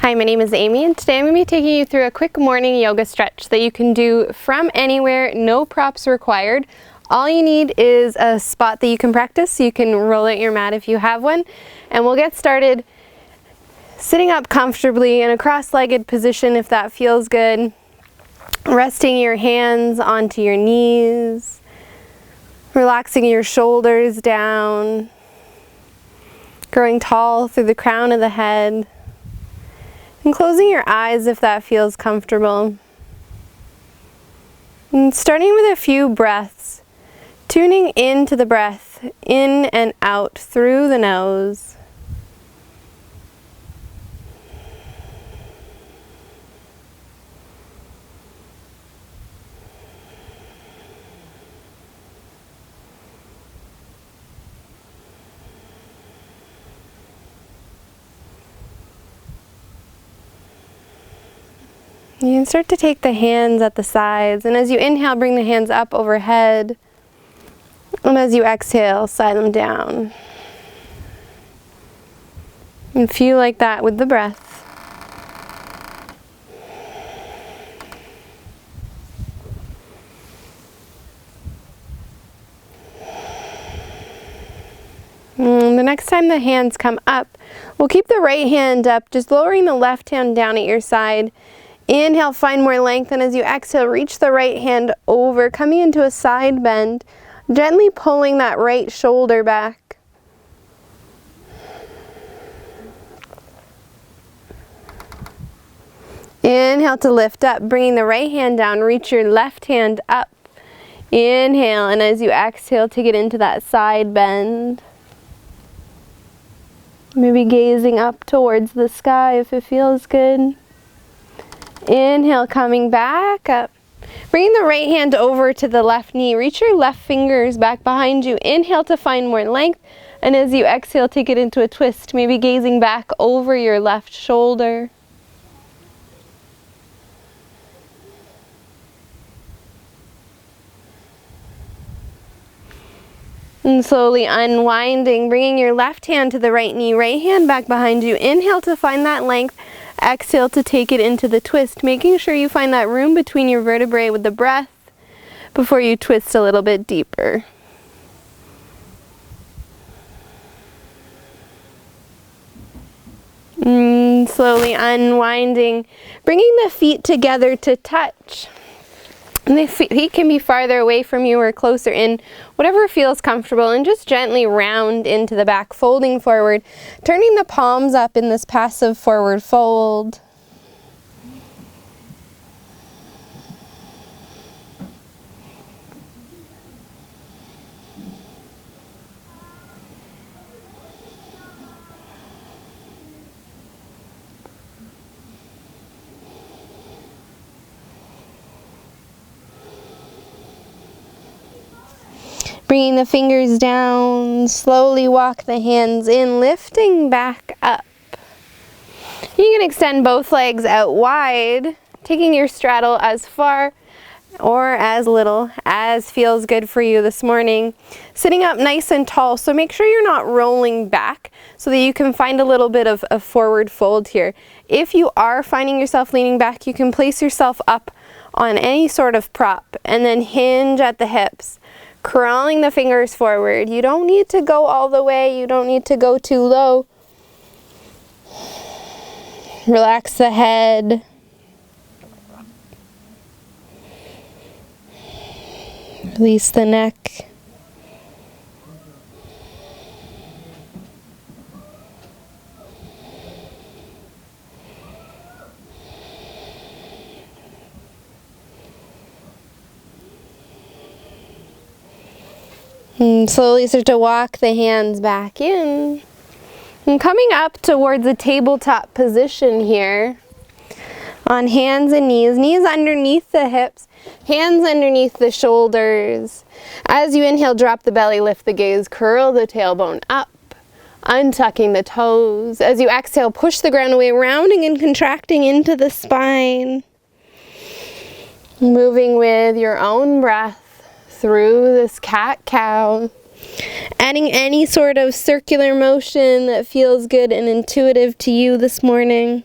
Hi, my name is Amy, and today I'm going to be taking you through a quick morning yoga stretch that you can do from anywhere, no props required. All you need is a spot that you can practice, so you can roll out your mat if you have one. And we'll get started sitting up comfortably in a cross-legged position if that feels good. Resting your hands onto your knees, relaxing your shoulders down, growing tall through the crown of the head. And closing your eyes if that feels comfortable. And starting with a few breaths, tuning into the breath, in and out through the nose. You can start to take the hands at the sides, and as you inhale, bring the hands up overhead, and as you exhale, slide them down. And feel like that with the breath. And the next time the hands come up, we'll keep the right hand up, just lowering the left hand down at your side. Inhale, find more length, and as you exhale, reach the right hand over, coming into a side bend, gently pulling that right shoulder back. Inhale to lift up, bringing the right hand down, reach your left hand up. Inhale, and as you exhale, take it into that side bend. Maybe gazing up towards the sky if it feels good. Inhale, coming back up. Bringing the right hand over to the left knee. Reach your left fingers back behind you. Inhale to find more length. And as you exhale, take it into a twist. Maybe gazing back over your left shoulder. And slowly unwinding, bringing your left hand to the right knee. Right hand back behind you. Inhale to find that length. Exhale to take it into the twist, making sure you find that room between your vertebrae with the breath before you twist a little bit deeper. Slowly unwinding, bringing the feet together to touch. And the feet can be farther away from you or closer in, whatever feels comfortable, and just gently round into the back, folding forward, turning the palms up in this passive forward fold. Bringing the fingers down, slowly walk the hands in, lifting back up. You can extend both legs out wide, taking your straddle as far or as little as feels good for you this morning. Sitting up nice and tall, so make sure you're not rolling back so that you can find a little bit of a forward fold here. If you are finding yourself leaning back, you can place yourself up on any sort of prop and then hinge at the hips. Crawling the fingers forward. You don't need to go all the way. You don't need to go too low. Relax the head. Release the neck. And slowly start to walk the hands back in. And coming up towards a tabletop position here. On hands and knees. Knees underneath the hips. Hands underneath the shoulders. As you inhale, drop the belly, lift the gaze, curl the tailbone up. Untucking the toes. As you exhale, push the ground away, rounding and contracting into the spine. Moving with your own breath through this cat-cow. Adding any sort of circular motion that feels good and intuitive to you this morning.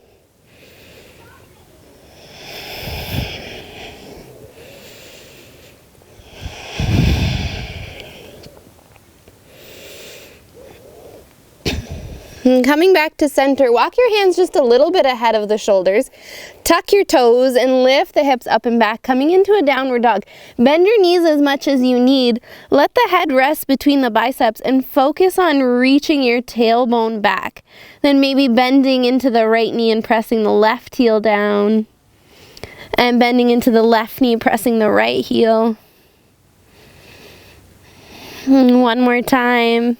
And coming back to center, walk your hands just a little bit ahead of the shoulders. Tuck your toes and lift the hips up and back, coming into a downward dog. Bend your knees as much as you need. Let the head rest between the biceps and focus on reaching your tailbone back. Then maybe bending into the right knee and pressing the left heel down. And bending into the left knee, pressing the right heel. And one more time.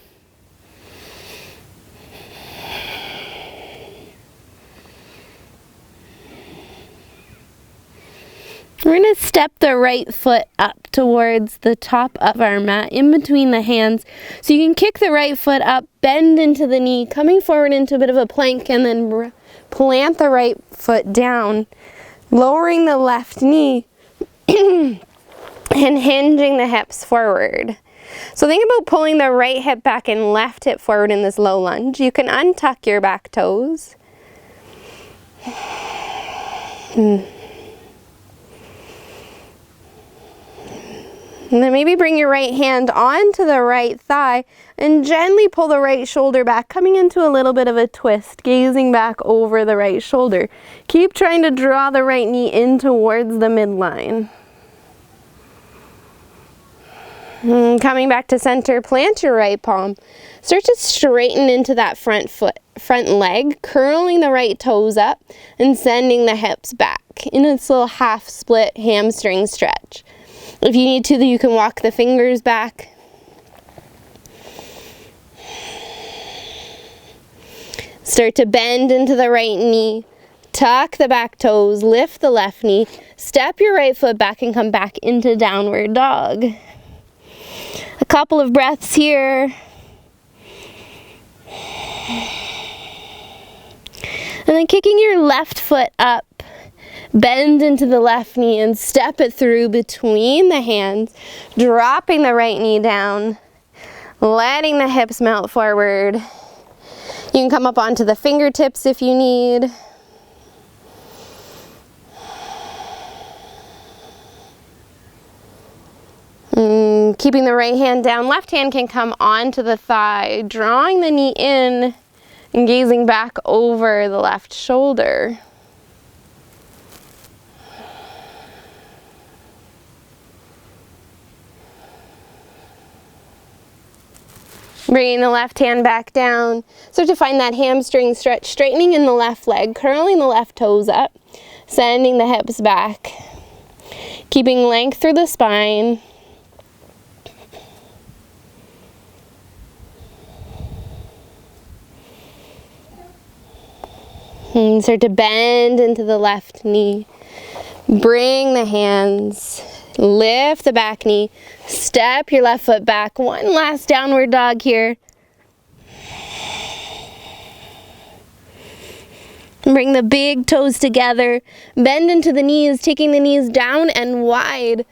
We're going to step the right foot up towards the top of our mat, in between the hands. So you can kick the right foot up, bend into the knee, coming forward into a bit of a plank, and then plant the right foot down, lowering the left knee, and hinging the hips forward. So think about pulling the right hip back and left hip forward in this low lunge. You can untuck your back toes. And then maybe bring your right hand onto the right thigh and gently pull the right shoulder back, coming into a little bit of a twist, gazing back over the right shoulder. Keep trying to draw the right knee in towards the midline. And coming back to center, plant your right palm. Start to straighten into that front leg, curling the right toes up and sending the hips back in this little half split hamstring stretch. If you need to, you can walk the fingers back. Start to bend into the right knee. Tuck the back toes, lift the left knee. Step your right foot back and come back into downward dog. A couple of breaths here. And then kicking your left foot up. Bend into the left knee and step it through between the hands, dropping the right knee down, letting the hips melt forward. You can come up onto the fingertips if you need. Keeping the right hand down, left hand can come onto the thigh, drawing the knee in and gazing back over the left shoulder. Bringing the left hand back down. Start to find that hamstring stretch, straightening in the left leg, curling the left toes up, sending the hips back. Keeping length through the spine. And start to bend into the left knee. Bring the hands. Lift the back knee, step your left foot back. One last downward dog here. Bring the big toes together, bend into the knees, taking the knees down and wide.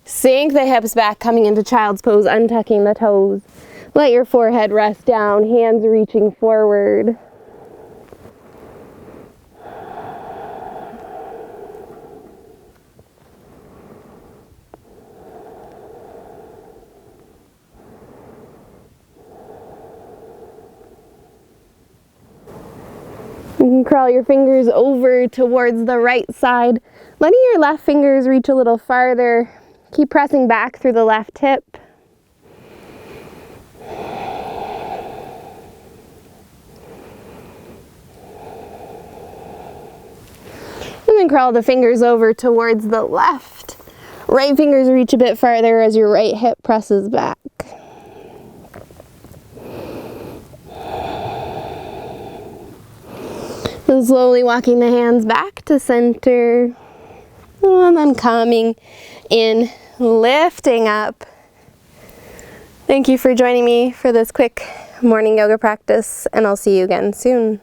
Sink the hips back, coming into child's pose, untucking the toes. Let your forehead rest down, hands reaching forward. You can crawl your fingers over towards the right side, letting your left fingers reach a little farther. Keep pressing back through the left hip. And then crawl the fingers over towards the left. Right fingers reach a bit farther as your right hip presses back. And slowly walking the hands back to center. And then coming in, lifting up. Thank you for joining me for this quick morning yoga practice, and I'll see you again soon.